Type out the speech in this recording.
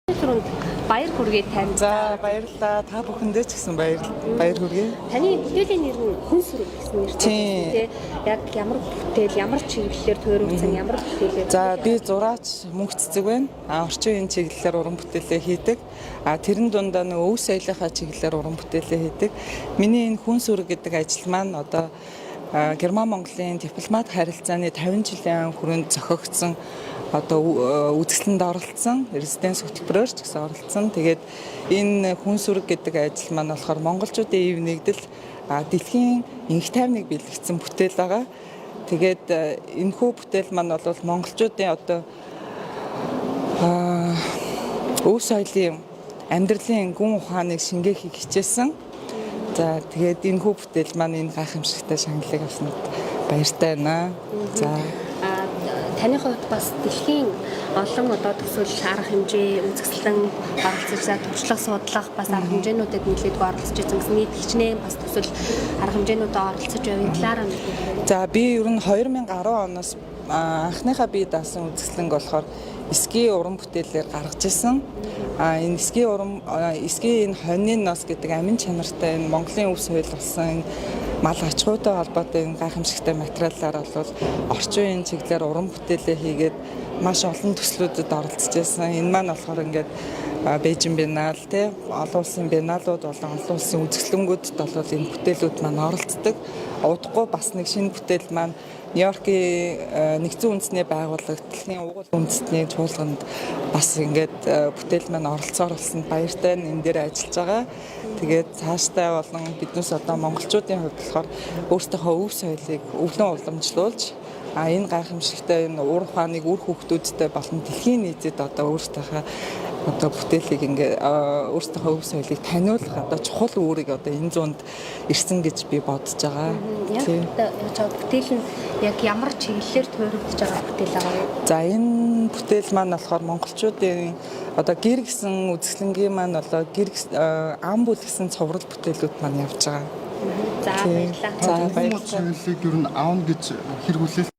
түрүүнд баяр хүргээ тань. За баярлалаа. Та бүхэндээ ч гэсэн баяр хүргэе. Таны бүтээлийн нэр нь хүн сүрэг гэсэн нэртэй. Яг ямар бүтээл, ямар чиглэлээр туурвсан, ямар бүтээлээр. За би зураач мөнх цэцэг байна. Орчин үеийн чиглэлээр уран бүтээлээ хийдэг. Тэрэн дундаа өвс соёлынхаа чиглэлээр уран бүтээлээ хийдэг. Миний энэ хүн сүрэг гэдэг ажил маань одоо Герман Монголын дипломат харилцааны 50 жилийн хүрээнд зохиогдсон одоо үзэсгэлэнд оролцсон, резиденц хөтөлбөрөөр ч гэсэн оролцсон. Тэгээд энэ хүн сүрэг гэдэг ажил маань болохоор монголчуудын ив нэгдэл дэлхийн инх тайвныг бэлтгэсэн бүтээл байгаа. Тэгээд энэхүү бүтээл маань бол монголчуудын одоо өв соёлын амьдралын гүн ухааныг шингээхийг хичээсэн. За тэгээд энэхүү бүтээл маань энэ гайхамшигтай шагналыг авсанд баяртай байна. За таны хувьд бас дэлхийн олон одоо төсөл арга хэмжээ үзэсгэлэн оролцож туршлага судлах бас арга хэмжээнүүдэд нэлээдгүй оролцож байсан гэсэн нийт хичнээн бас төсөл арга хэмжээнүүдэд оролцож байвын талаараа мэдээ. За би ер нь 2010 оноос анхныхаа бие даасан үзэсгэлэнг болохоор эсгийн уран бүтээлээр гаргаж ирсэн. Энэ эсгийн энэ хоньны нос гэдэг амин чанартай энэ Монголын өв соёл болсон мал аж ахуйтай холбоотой энэ гайхамшигтай материалаар бол орчин үеийн чиглэлээр уран бүтээлээ хийгээд маш олон төслүүдэд оролцож байсан. Энэ маань болохоор ингээд Бээжин Биенал тий олон улсын биеналууд болон олон улсын үзэсгэлэнгүүдэд бол энэ бүтээлүүд маань оролцдог. Удахгүй бас нэг шинэ бүтээл маань Нью-Йоркийн нэгдсэн үндэсний байгууллага дэлхийн угуул үндэстний чуулганд бас ингээд бүтээл маань оролцоор болсон баяртай энэ дээр ажиллаж байгаа. Тэгээд цаашдаа болон биднээс одоо монголчуудын хувьд болохоор өөрсдийнхөө өв соёлыг өвлөн уламжлуулж энэ гайхамшигтай энэ уур ухааныг үр хүүхдүүдтэй болон дэлхийн нийтэд одоо өөрсдийнхөө одоо бүтээлийг ингээ өөрсдийнхөө өв соёлыг таниулах одоо чухал үүрэг одоо энэ зуунд ирсэн гэж би бодож байгаа. Тийм. Бүтээл нь яг ямар чиглэлээр туурвдж байгаа бүтээл байгаа вэ? За энэ бүтээл маань болохоор монголчуудын одоо гэр гисэн үзэсгэлэнгийн маань болоо гэр ам бүл гэсэн цоврал бүтээлүүд маань явж байгаа. За баярлалаа. За баярлалаа. Чиглэлийг ер нь аавна гэж хэрэгүүлээ.